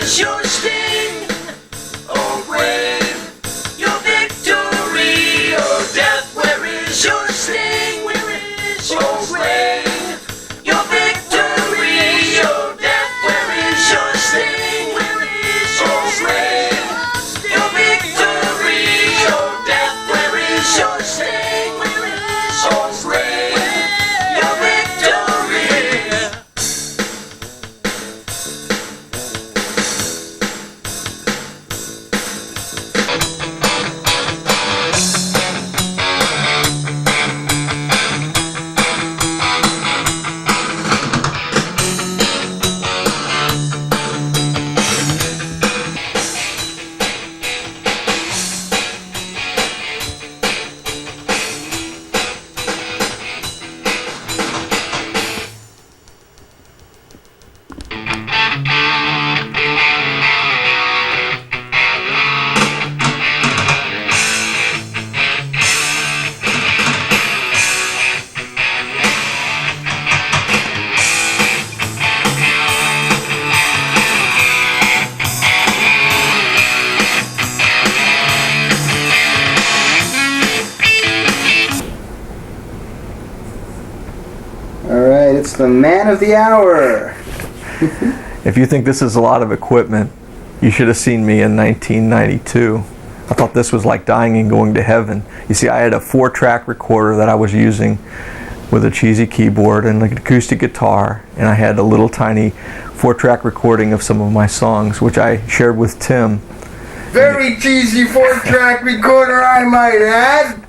is your sting? Oh grave, your victory. Oh death, where is your sting? Where is your grave, your victory. Oh death, where is your sting? Where is your grave, your victory. Oh death, where is your sting? Where is your grave, your victory. Alright, it's the man of the hour. If you think this is a lot of equipment, you should have seen me in 1992. I thought this was like dying and going to heaven. You see, I had a 4-track recorder that I was using with a cheesy keyboard and like an acoustic guitar, and I had a little tiny 4-track recording of some of my songs, which I shared with Tim. Very cheesy 4-track recorder, I might add.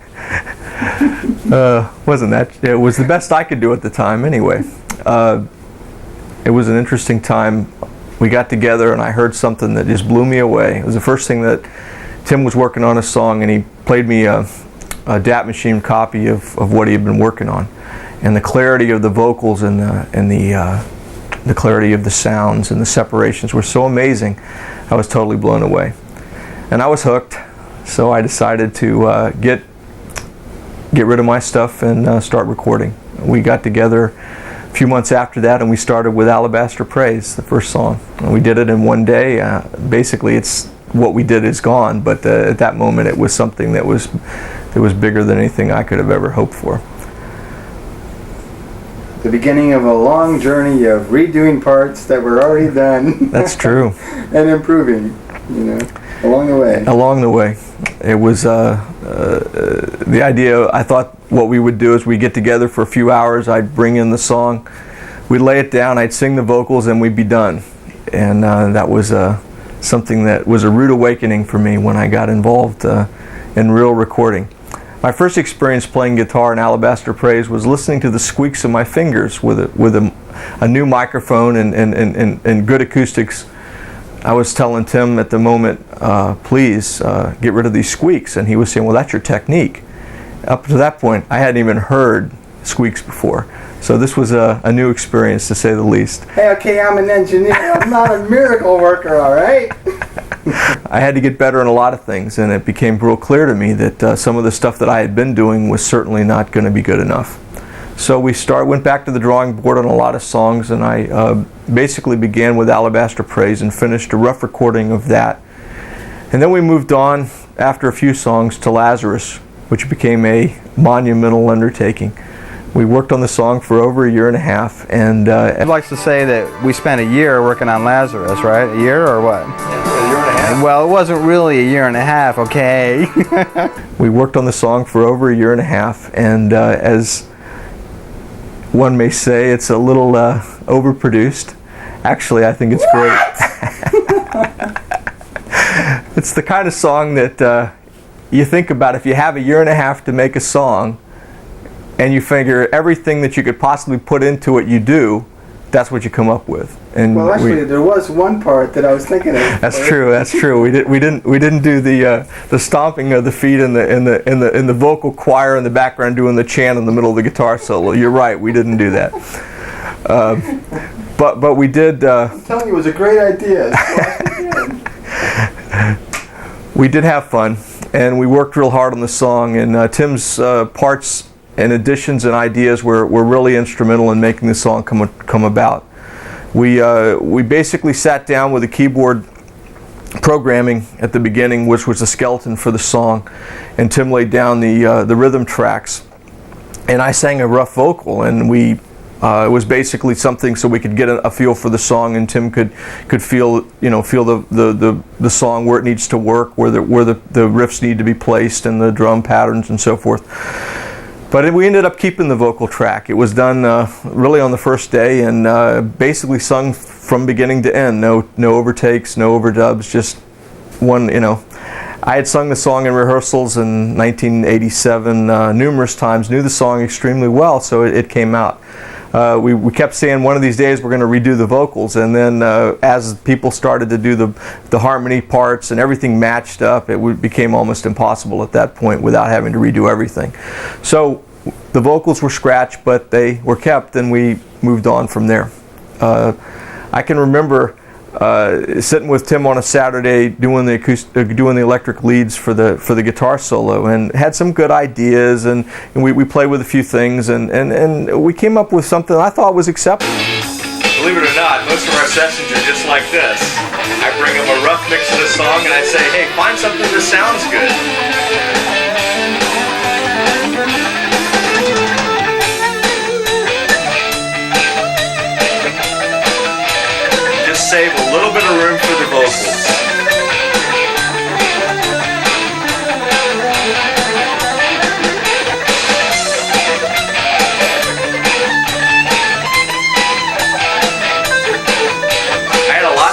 Wasn't that? It was the best I could do at the time anyway. It was an interesting time. We got together and I heard something that just blew me away. It was the first thing that Tim was working on a song, and he played me a DAT machine copy of what he had been working on. And the clarity of the vocals and the clarity of the sounds and the separations were so amazing. I was totally blown away. And I was hooked, so I decided to get rid of my stuff and start recording. We got together a few months after that, and we started with Alabaster Praise, the first song. And we did it in one day. Basically, it's what we did is gone, but at that moment it was something that was bigger than anything I could have ever hoped for. The beginning of a long journey of redoing parts that were already done. That's true. And improving, along the way. Along the way. It was the idea. I thought what we would do is we'd get together for a few hours, I'd bring in the song, we'd lay it down, I'd sing the vocals, and we'd be done. And that was something that was a rude awakening for me when I got involved in real recording. My first experience playing guitar in Alabaster Praise was listening to the squeaks of my fingers with a new microphone and good acoustics. I was telling Tim at the moment, please get rid of these squeaks, and he was saying, well, that's your technique. Up to that point, I hadn't even heard squeaks before. So this was a new experience, to say the least. Hey, okay, I'm an engineer. I'm not a miracle worker, all right? I had to get better in a lot of things, and it became real clear to me that some of the stuff that I had been doing was certainly not going to be good enough. So we went back to the drawing board on a lot of songs, and I basically began with Alabaster Praise and finished a rough recording of that. And then we moved on, after a few songs, to Lazarus, which became a monumental undertaking. We worked on the song for over a year and a half, and I'd like to say that we spent a year working on Lazarus, right? A year or what? a year and a half. Well, it wasn't really a year and a half, okay? We worked on the song for over a year and a half, and as one may say, it's a little overproduced. Actually, I think it's great. It's the kind of song that you think about. If you have a year and a half to make a song, and you figure everything that you could possibly put into it you do, that's what you come up with. And well, actually, there was one part that I was thinking of. That's true. That's true. We didn't do the stomping of the feet in the vocal choir in the background doing the chant in the middle of the guitar solo. You're right. We didn't do that. But we did. I'm telling you, it was a great idea. We did have fun, and we worked real hard on the song. And Tim's parts and additions and ideas were really instrumental in making the song come about. we basically sat down with the keyboard programming at the beginning, which was the skeleton for the song, and Tim laid down the rhythm tracks, and I sang a rough vocal, and it was basically something so we could get a feel for the song, and Tim could feel the song, where it needs to work, where the riffs need to be placed, and the drum patterns and so forth. But we ended up keeping the vocal track. It was done really on the first day, and basically sung from beginning to end. No overtakes, no overdubs, just one. I had sung the song in rehearsals in 1987 numerous times, knew the song extremely well, so it came out. We kept saying one of these days we're going to redo the vocals, and then as people started to do the harmony parts and everything matched up, it became almost impossible at that point without having to redo everything. So the vocals were scratched, but they were kept, and we moved on from there. I can remember sitting with Tim on a Saturday doing the electric leads for the guitar solo, and had some good ideas, and we played with a few things, and we came up with something I thought was acceptable. Believe it or not, most of our sessions are just like this. I bring them a rough mix of the song and I say, hey, find something that sounds good. Just save a little bit of room for the vocals.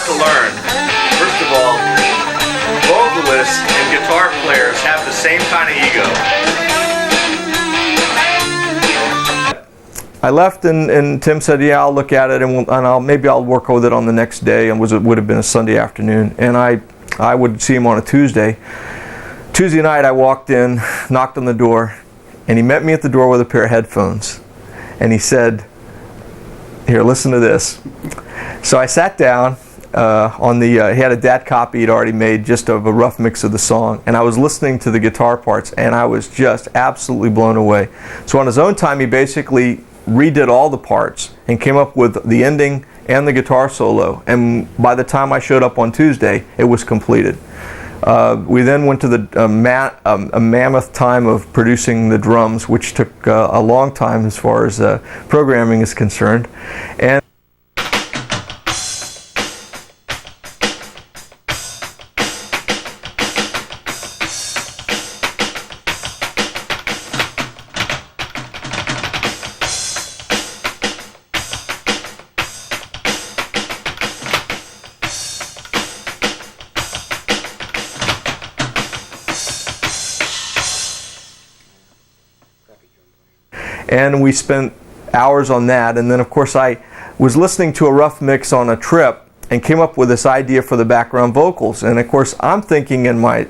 To learn. First of all, vocalists and guitar players have the same kind of ego. I left, and Tim said, "Yeah, I'll look at it, and maybe I'll work with it on the next day." And it would have been a Sunday afternoon, and I would see him on a Tuesday. Tuesday night, I walked in, knocked on the door, and he met me at the door with a pair of headphones, and he said, "Here, listen to this." So I sat down. He had a DAT copy he'd already made just of a rough mix of the song, and I was listening to the guitar parts, and I was just absolutely blown away. So on his own time, he basically redid all the parts and came up with the ending and the guitar solo, and by the time I showed up on Tuesday, it was completed. We then went to a mammoth time of producing the drums, which took a long time as far as programming is concerned, and we spent hours on that. And then of course I was listening to a rough mix on a trip and came up with this idea for the background vocals. And of course I'm thinking in my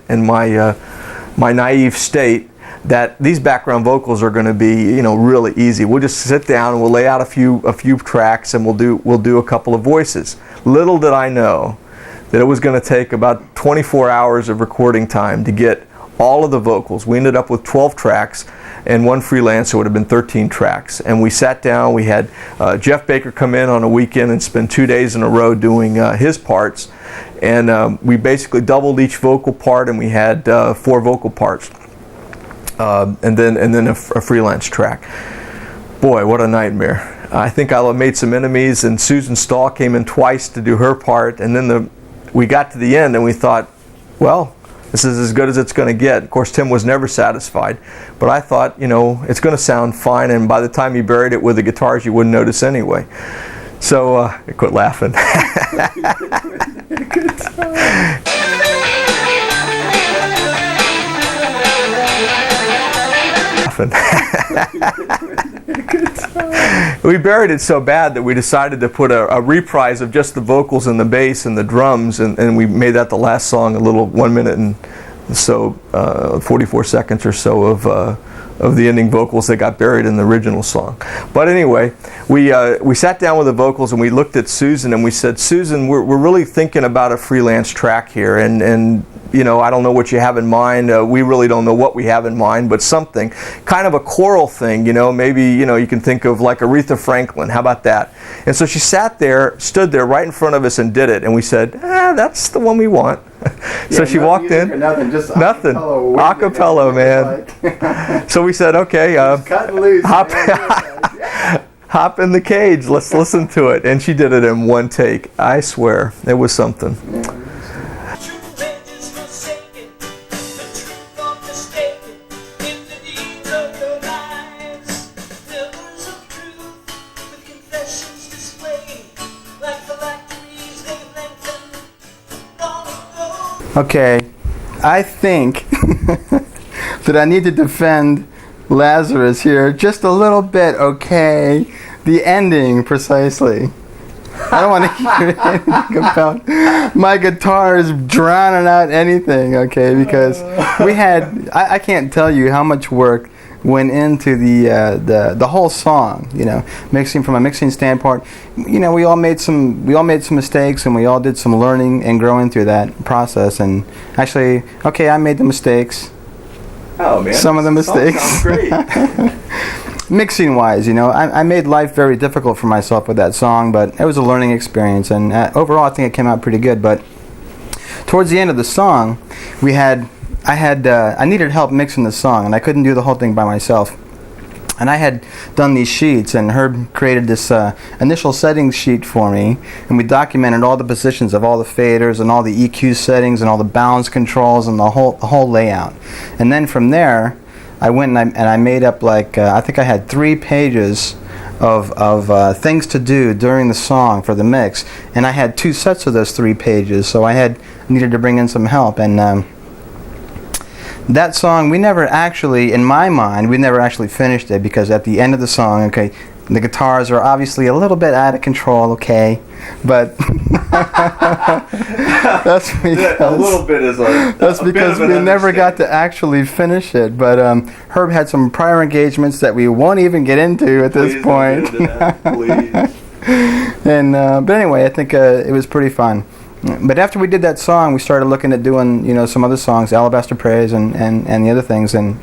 naive state that these background vocals are going to be really easy. We'll just sit down and we'll lay out a few tracks, and we'll do a couple of voices. Little did I know that it was going to take about 24 hours of recording time to get all of the vocals. We ended up with 12 tracks, and one freelance, so it would have been 13 tracks. And we sat down, we had Jeff Baker come in on a weekend and spend 2 days in a row doing his parts. And we basically doubled each vocal part, and we had 4 vocal parts. And then a freelance track. Boy, what a nightmare. I think I made some enemies, and Susan Stahl came in twice to do her part, and then we got to the end and we thought, well, this is as good as it's going to get. Of course, Tim was never satisfied, but I thought, it's going to sound fine, and by the time he buried it with the guitars, you wouldn't notice anyway. So I quit laughing. We buried it so bad that we decided to put a reprise of just the vocals and the bass and the drums, and we made that the last song, a little 1 minute and so 44 seconds or so of the ending vocals that got buried in the original song. But anyway, we sat down with the vocals and we looked at Susan and we said, Susan, we're really thinking about a freelance track here, and I don't know what you have in mind. We really don't know what we have in mind, but something, kind of a choral thing, maybe, you can think of like Aretha Franklin. How about that? And so she stood there right in front of us and did it. And we said, that's the one we want. So she walked in. Nothing, just nothing. Acapella, man. So we said, okay, cutting loose. Hop in the cage. Let's listen to it. And she did it in one take. I swear, it was something. Okay, I think that I need to defend Lazarus here just a little bit, okay? The ending, precisely. I don't want to hear anything about my guitars drowning out anything, okay? Because we had, I can't tell you how much work went into the whole song, mixing from a mixing standpoint. We all made some mistakes, and we all did some learning and growing through that process. And actually, okay, I made the mistakes. Oh man, some of the mistakes. Sounds great. Mixing wise, I made life very difficult for myself with that song, but it was a learning experience, and overall I think it came out pretty good. But towards the end of the song, I needed help mixing the song, and I couldn't do the whole thing by myself. And I had done these sheets, and Herb created this initial settings sheet for me, and we documented all the positions of all the faders and all the EQ settings and all the balance controls and the whole layout. And then from there, I went and I made up I think I had 3 pages of things to do during the song for the mix, and I had 2 sets of those 3 pages, so I needed to bring in some help. And that song, in my mind, we never actually finished it, because at the end of the song, okay, the guitars are obviously a little bit out of control, okay, but that's because a little bit is that's because we never got to actually finish it. But Herb had some prior engagements that we won't even get into at this point. And but anyway, I think it was pretty fun. But after we did that song, we started looking at doing, some other songs, Alabaster Praise and the other things. And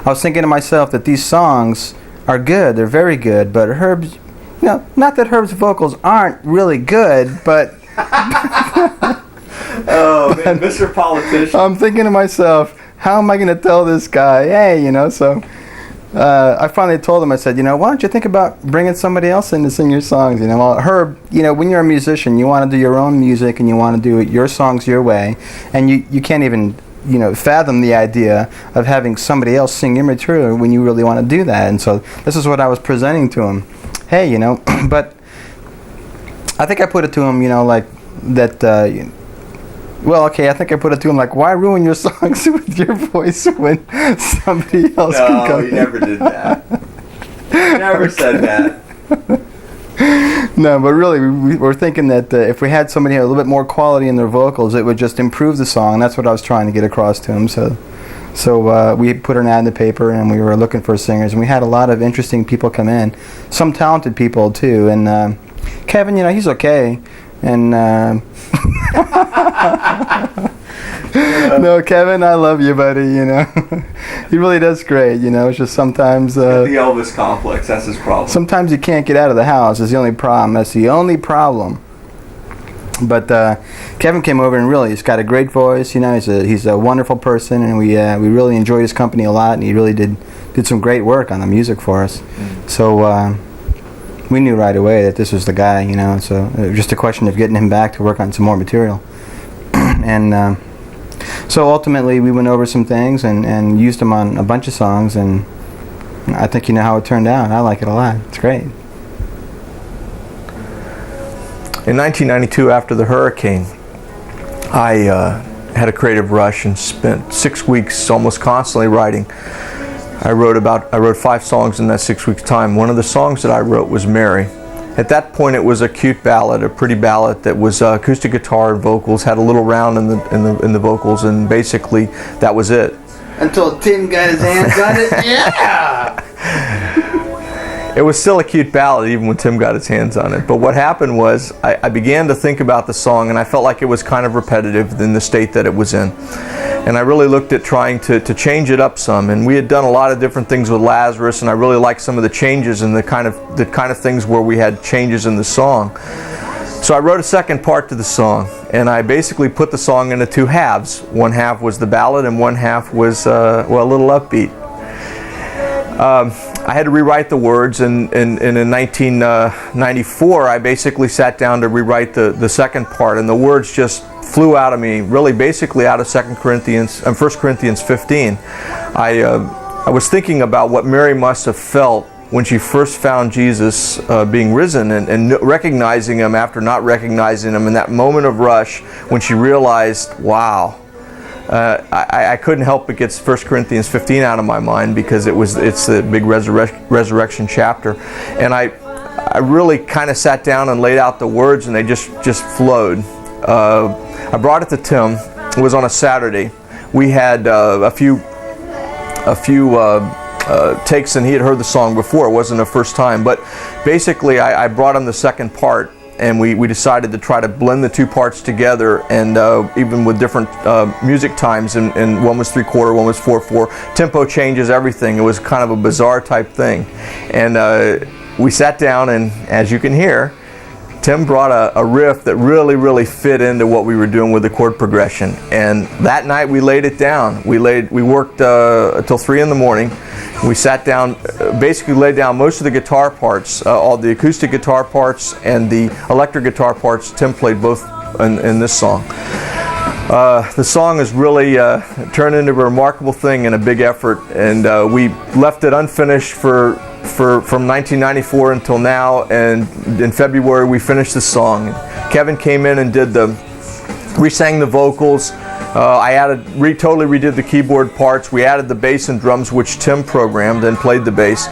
I was thinking to myself that these songs are good, they're very good, but Herb's, not that Herb's vocals aren't really good, but... Oh, man, Mr. Politician. I'm thinking to myself, how am I going to tell this guy, hey, so... I finally told him, I said, why don't you think about bringing somebody else in to sing your songs? Well, Herb, when you're a musician, you want to do your own music and you want to do your songs your way, and you can't even, fathom the idea of having somebody else sing your material when you really want to do that. And so this is what I was presenting to him. Hey, but I think I put it to him, that. Well, okay, I think I put it to him why ruin your songs with your voice when somebody else can come in? No, you never did that. You never said that. No, but really, we were thinking that if we had somebody who had a little bit more quality in their vocals, it would just improve the song. And that's what I was trying to get across to him. So we put an ad in the paper, and we were looking for singers. And we had a lot of interesting people come in. Some talented people, too. And Kevin, he's okay. And no, Kevin, I love you, buddy. He really does great. It's just sometimes the Elvis complex. That's his problem. Sometimes you can't get out of the house. Is the only problem. That's the only problem. But Kevin came over, and really, he's got a great voice. He's a wonderful person, and we really enjoyed his company a lot. And he really did some great work on the music for us. So. We knew right away that this was the guy, so it was just a question of getting him back to work on some more material. And so ultimately we went over some things and used him on a bunch of songs, and I think you know how it turned out. I like it a lot. It's great. In 1992, after the hurricane, I had a creative rush and spent 6 weeks almost constantly writing. I wrote 5 songs in that 6 weeks time. One of the songs that I wrote was Mary. At that point, it was a cute ballad, a pretty ballad that was acoustic guitar and vocals, had a little round in the vocals, and basically that was it. Until Tim got his hands on it. Yeah. It was still a cute ballad even when Tim got his hands on it. But what happened was I began to think about the song, and I felt like it was kind of repetitive in the state that it was in. And I really looked at trying to change it up some. And we had done a lot of different things with Lazarus, and I really liked some of the changes and the kind of things where we had changes in the song. So I wrote a second part to the song, and I basically put the song into two halves. One half was the ballad, and one half was a little upbeat. I had to rewrite the words, and in 1994 I basically sat down to rewrite the second part, and the words just flew out of me, really basically out of 1 Corinthians 15. I was thinking about what Mary must have felt when she first found Jesus being risen, and recognizing him after not recognizing him, in that moment of rush when she realized, wow. I couldn't help but get 1 Corinthians 15 out of my mind, because it's the big resurrection chapter, and I really kind of sat down and laid out the words, and they just flowed. I brought it to Tim. It was on a Saturday. We had a few takes, and he had heard the song before. It wasn't the first time, but basically I brought him the second part, and we decided to try to blend the two parts together, and even with different music times, and one was 3/4, one was 4/4, tempo changes, everything. It was kind of a bizarre type thing, and we sat down, and as you can hear, Tim brought a riff that really fit into what we were doing with the chord progression. And that night we laid it down. We worked until 3 in the morning. We sat down, basically laid down most of the guitar parts, all the acoustic guitar parts and the electric guitar parts. Tim played both in this song. The song has really turned into a remarkable thing and a big effort, and we left it unfinished from 1994 until now, and in February we finished the song. Kevin came in and re-sang the vocals. I totally redid the keyboard parts. We added the bass and drums, which Tim programmed and played the bass,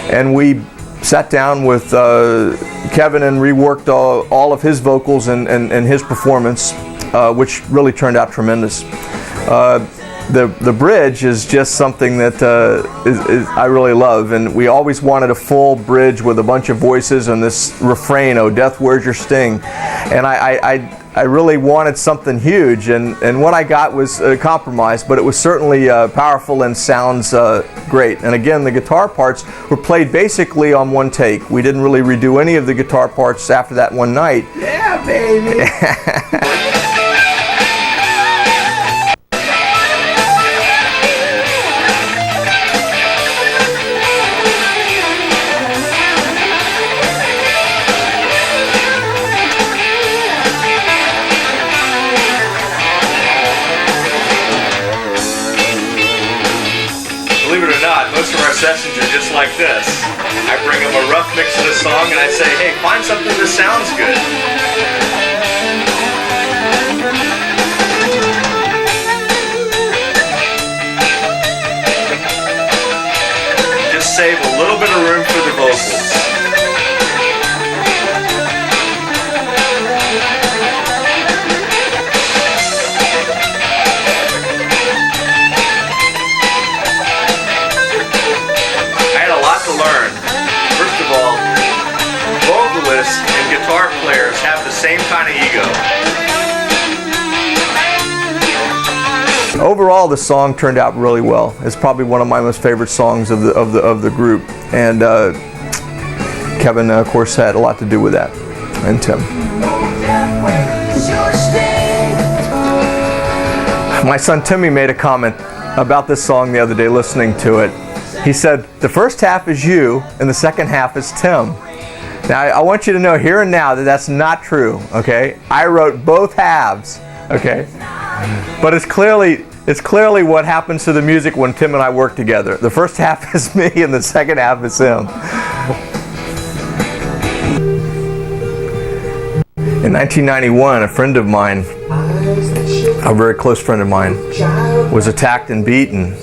and we sat down with Kevin and reworked all of his vocals and his performance, which really turned out tremendous. The bridge is just something that I really love, and we always wanted a full bridge with a bunch of voices and this refrain, "Oh death, where's your sting?" And I really wanted something huge, and what I got was a compromise, but it was certainly powerful and sounds great. And again, the guitar parts were played basically on one take. We didn't really redo any of the guitar parts after that one night. Yeah, baby! Believe it or not, most of our sessions are just like this. I bring them a rough mix of the song and I say, hey, find something that sounds good. Just save a little bit of room for the vocals. And guitar players have the same kind of ego. Overall, the song turned out really well. It's probably one of my most favorite songs of the group, and Kevin, of course, had a lot to do with that, and Tim. My son Timmy made a comment about this song the other day listening to it. He said, "The first half is you, and the second half is Tim." Now, I want you to know here and now that that's not true, okay? I wrote both halves, okay? But it's clearly what happens to the music when Tim and I work together. The first half is me and the second half is him. In 1991, a friend of mine, a very close friend of mine, was attacked and beaten.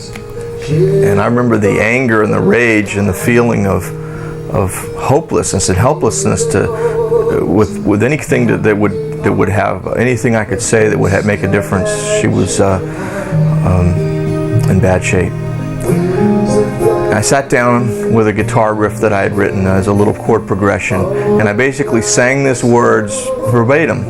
And I remember the anger and the rage and the feeling of hopelessness and helplessness with anything that would have anything I could say that would make a difference. She was in bad shape. I sat down with a guitar riff that I had written as a little chord progression, and I basically sang these words verbatim.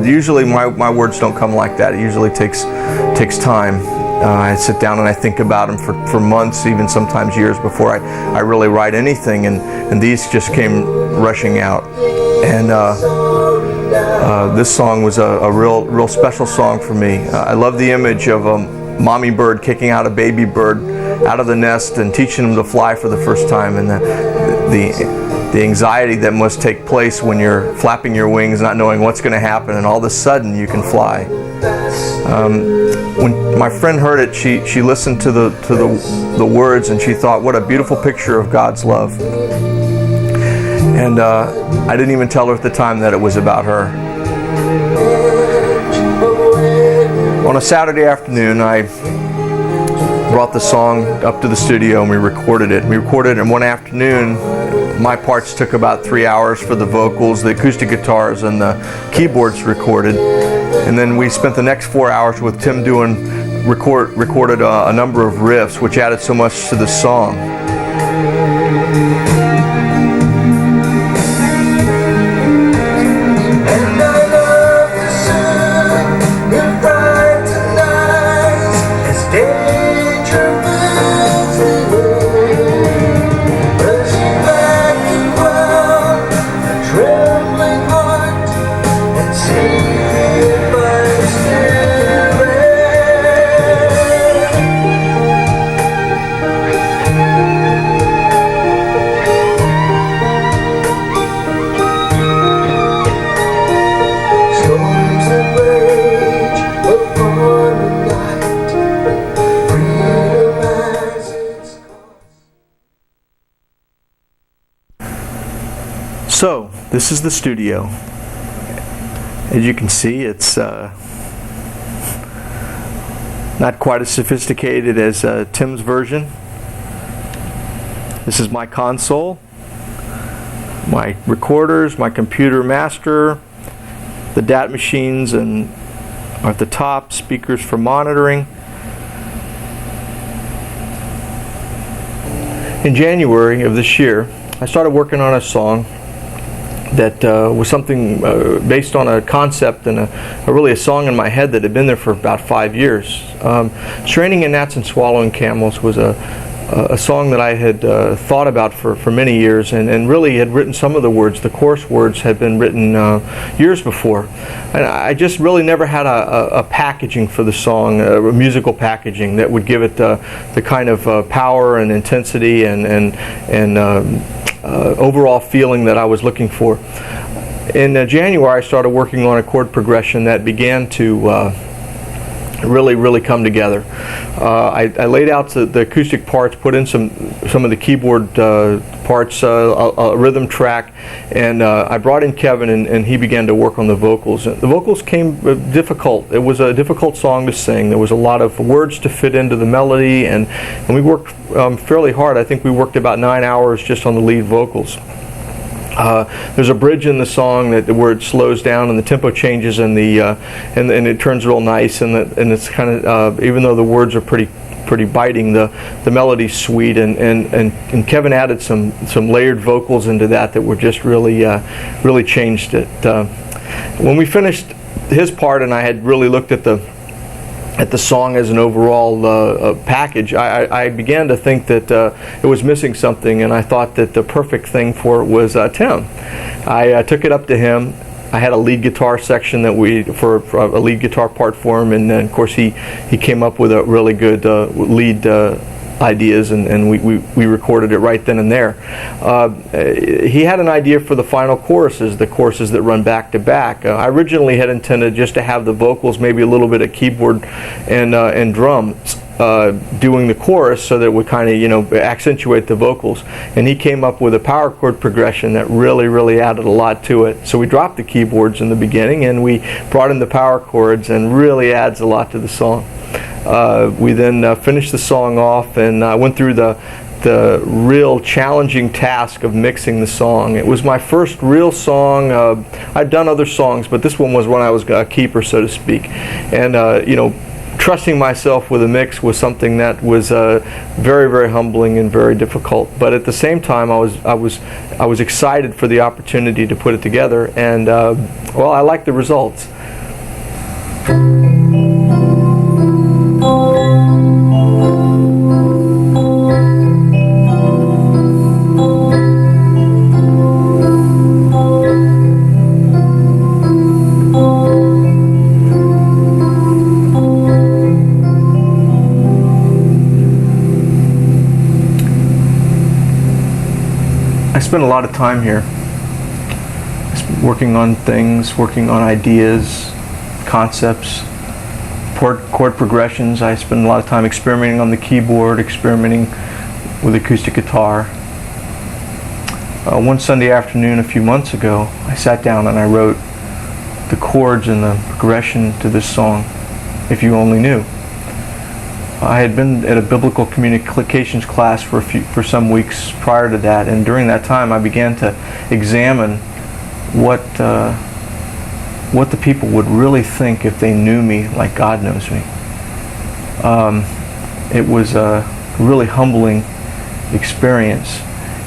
Usually my words don't come like that. It usually takes time. I sit down and I think about them for months, even sometimes years, before I really write anything, and these just came rushing out. And this song was a real special song for me. I love the image of a mommy bird kicking out a baby bird out of the nest and teaching them to fly for the first time, and the anxiety that must take place when you're flapping your wings, not knowing what's going to happen, and all of a sudden you can fly. When my friend heard it, she listened to the words, and she thought, what a beautiful picture of God's love. And I didn't even tell her at the time that it was about her. On a Saturday afternoon, I brought the song up to the studio and we recorded it. We recorded it in one afternoon. My parts took about 3 hours for the vocals, the acoustic guitars, and the keyboards recorded. And then we spent the next 4 hours with Tim recorded a number of riffs, which added so much to the song. So, this is the studio. As you can see, it's not quite as sophisticated as Tim's version. This is my console, my recorders, my computer master, the DAT machines and are at the top, speakers for monitoring. In January of this year, I started working on a song that was something based on a concept and really a song in my head that had been there for about 5 years. Straining in Gnats and Swallowing Camels was a song that I had thought about for many years, and really had written some of the words. The chorus words had been written years before. And I just really never had a packaging for the song, a musical packaging that would give it the kind of power and intensity and overall feeling that I was looking for. In January, I started working on a chord progression that began to really come together. I laid out the acoustic parts, put in some of the keyboard parts, a rhythm track, and I brought in Kevin, and he began to work on the vocals. The vocals came difficult. It was a difficult song to sing. There was a lot of words to fit into the melody, and we worked fairly hard. I think we worked about 9 hours just on the lead vocals. There's a bridge in the song where it slows down and the tempo changes and it turns real nice, and it's kind of even though the words are pretty biting, the melody's sweet, and Kevin added some layered vocals into that were just really changed it. When we finished his part and I had really looked at the song as an overall package, I began to think that it was missing something, and I thought that the perfect thing for it was Tim. I took it up to him. I had a lead guitar section for a lead guitar part for him, and then of course he came up with a really good lead ideas, and we recorded it right then and there. He had an idea for the final choruses, the choruses that run back to back. I originally had intended just to have the vocals, maybe a little bit of keyboard and drums doing the chorus, so that it would kind of accentuate the vocals. And he came up with a power chord progression that really added a lot to it. So we dropped the keyboards in the beginning and we brought in the power chords, and really adds a lot to the song. We then finished the song off, and I went through the real challenging task of mixing the song. It was my first real song. I'd done other songs, but this one was when I was a keeper, so to speak. And trusting myself with a mix was something that was very, very humbling and very difficult. But at the same time, I was excited for the opportunity to put it together, and well, I like the results. I spent a lot of time here working on things, working on ideas, concepts, chord progressions. I spent a lot of time experimenting on the keyboard, experimenting with acoustic guitar. One Sunday afternoon a few months ago, I sat down and I wrote the chords and the progression to this song, If You Only Knew. I had been at a biblical communications class for some weeks prior to that, and during that time I began to examine what the people would really think if they knew me like God knows me. It was a really humbling experience,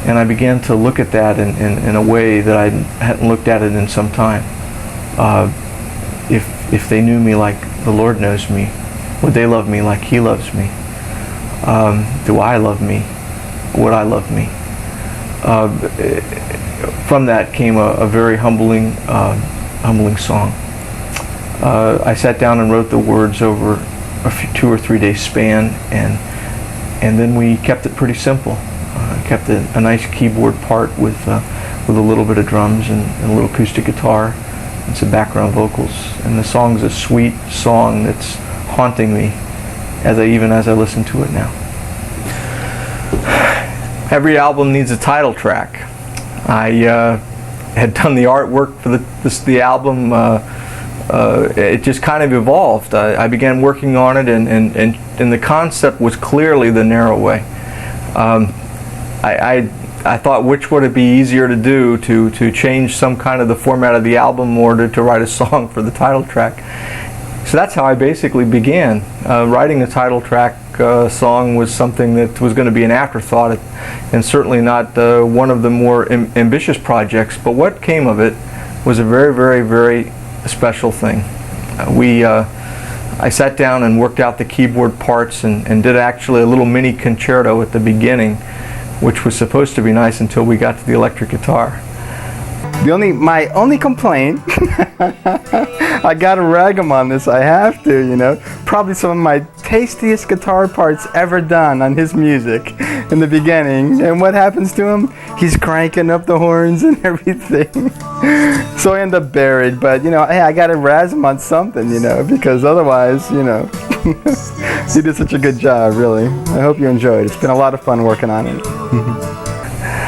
and I began to look at that in a way that I hadn't looked at it in some time. If they knew me like the Lord knows me, would they love me like He loves me? Do I love me? Would I love me? From that came a very humbling song. I sat down and wrote the words over a 2 or 3 day span, and then we kept it pretty simple. Kept a nice keyboard part with a little bit of drums and a little acoustic guitar and some background vocals. And the song's a sweet song that's haunting me as I listen to it now. Every album needs a title track. I had done the artwork for the album. It just kind of evolved. I began working on it, and the concept was clearly the narrow way. I thought, which would it be easier to do, to change some kind of the format of the album, or to write a song for the title track. So that's how I basically began. Writing the title track song was something that was going to be an afterthought, and certainly not one of the more ambitious projects. But what came of it was a very, very, very special thing. I sat down and worked out the keyboard parts and did actually a little mini concerto at the beginning, which was supposed to be nice until we got to the electric guitar. My only complaint, I gotta rag him on this, I have to, probably some of my tastiest guitar parts ever done on his music in the beginning. And what happens to him? He's cranking up the horns and everything. So I end up buried, but hey, I gotta razz him on something, because otherwise, he did such a good job, really. I hope you enjoyed it. It's been a lot of fun working on it.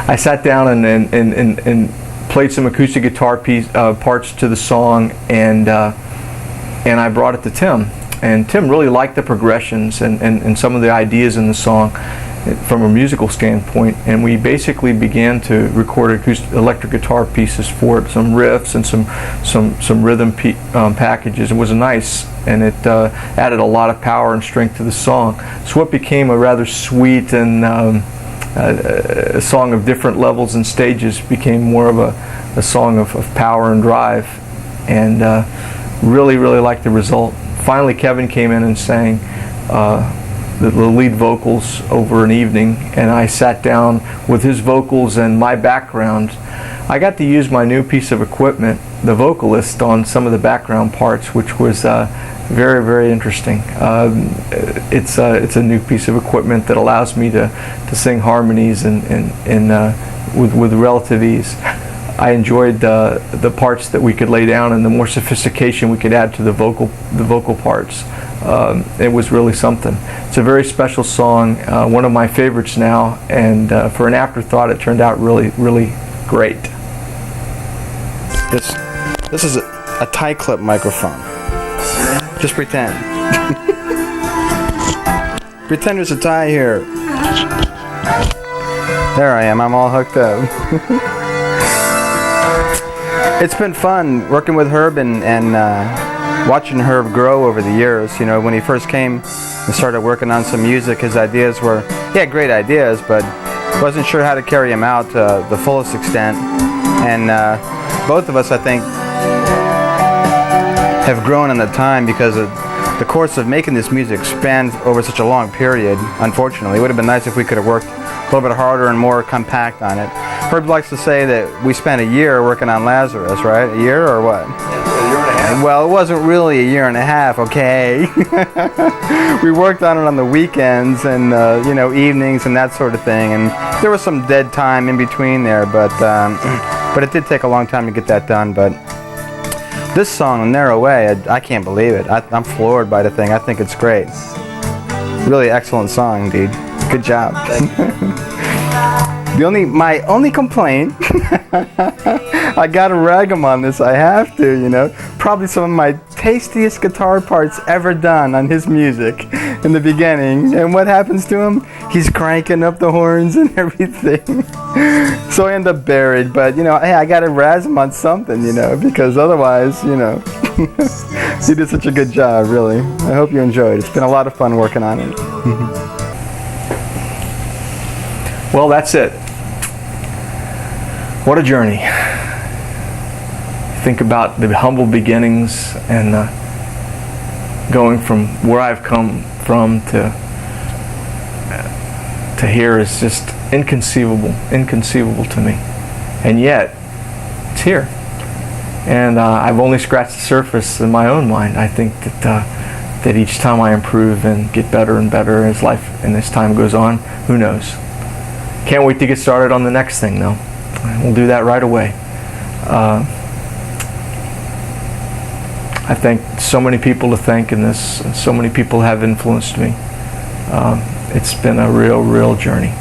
I sat down and played some acoustic guitar parts to the song, and I brought it to Tim. And Tim really liked the progressions and some of the ideas in the song from a musical standpoint. And we basically began to record electric guitar pieces for it, some riffs and some rhythm packages. It was nice, and it added a lot of power and strength to the song. So what became a rather sweet and a song of different levels and stages became more of a song of power and drive, and really, really liked the result. Finally, Kevin came in and sang the lead vocals over an evening, and I sat down with his vocals and my background. I got to use my new piece of equipment, the vocalist, on some of the background parts, which was very, very interesting. It's a new piece of equipment that allows me to sing harmonies and with relative ease. I enjoyed the parts that we could lay down and the more sophistication we could add to the vocal parts. It was really something. It's a very special song, one of my favorites now, and for an afterthought, it turned out really, really great. This is a tie clip microphone. Just pretend. Pretend there's a tie here. There I am. I'm all hooked up. It's been fun working with Herb and watching Herb grow over the years. You know, when he first came and started working on some music, his ideas were, he had great ideas, but wasn't sure how to carry them out to the fullest extent. And both of us, I think, have grown in the time because of the course of making this music spans over such a long period. Unfortunately, it would have been nice if we could have worked a little bit harder and more compact on it. Herb likes to say that we spent a year working on Lazarus, right? A year or what? A year and a half. Well, it wasn't really a year and a half, okay? We worked on it on the weekends and you know, evenings and that sort of thing, and there was some dead time in between there, but it did take a long time to get that done. But this song, Narrow Way, I can't believe it. I'm floored by the thing. I think it's great. Really excellent song, indeed. Good job. My only complaint, I gotta rag him on this, I have to, you know. Probably some of my tastiest guitar parts ever done on his music in the beginning. And what happens to him? He's cranking up the horns and everything. So I end up buried, but you know, hey, I gotta razz him on something, you know, because otherwise, you know, he did such a good job, really. I hope you enjoyed it. It's been a lot of fun working on it. Well, that's it. What a journey. Think about the humble beginnings and going from where I've come from to here is just inconceivable to me. And yet, it's here. And I've only scratched the surface in my own mind. I think that each time I improve and get better and better as life and as time goes on, who knows? Can't wait to get started on the next thing, though. We'll do that right away. I thank so many people to thank in this, and so many people have influenced me. It's been a real journey.